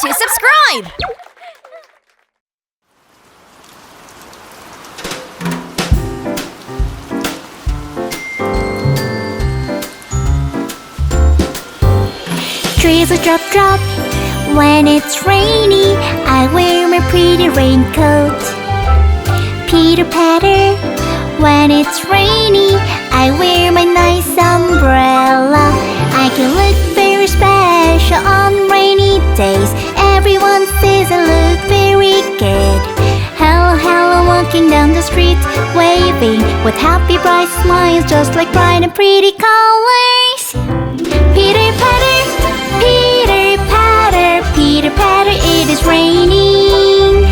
to subscribe! Drizzle drop drop, when it's rainy, I wear my pretty raincoat. Pitter patter, when it's rainy, I wear my nice umbrella. I can look very special on rainy days. Everyone says I look very good. Hello, hello, walking down the street, waving with happy bright smiles, just like bright and pretty colors. Pitter patter, pitter patter, pitter patter, it is raining.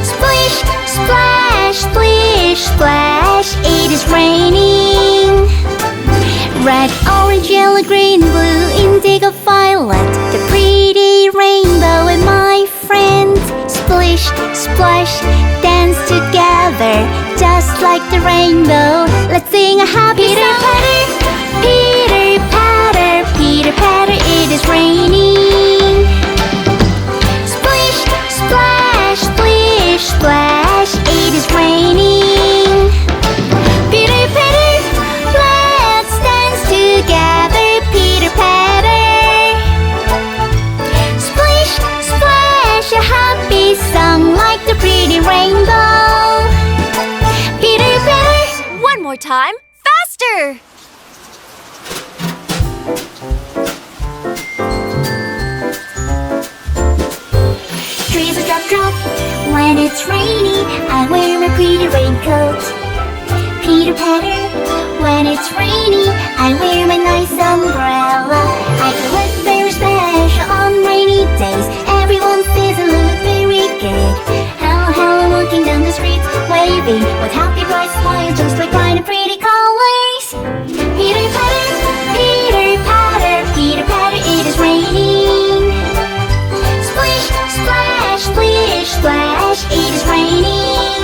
Splish, splash, splish, splash, it is raining. Red, orange, yellow, green, blue, indigo, violet, the pretty rainbow and my friend. Splish, splash, dance together, just like the rainbow. Let's sing a happy song. Pitter patter, Pitter patter, it is raining. Splish, splash, splish, splash, it is raining. Pitter patter, let's dance together, pitter patter. Splish, splash, a happy song like the pretty rainbow. Pitter patter. One more time, faster! Drizzle drop drop, when it's rainy, I wear my pretty raincoat. Pitter patter, when it's rainy, I wear my nice umbrella. I can look very special on rainy days. Everyone says I look very good. Hello, hello, walking down the street, waving with happy bright smiles, just like bright and pretty colors. Pitter patter, pitter patter, pitter patter, it is raining. Splish, splash, splish, splash, it is raining.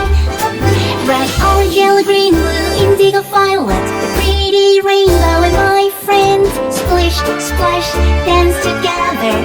Red, orange, yellow, green, blue, indigo, violet, the pretty rainbow and my friend. Splish, splash, dance together,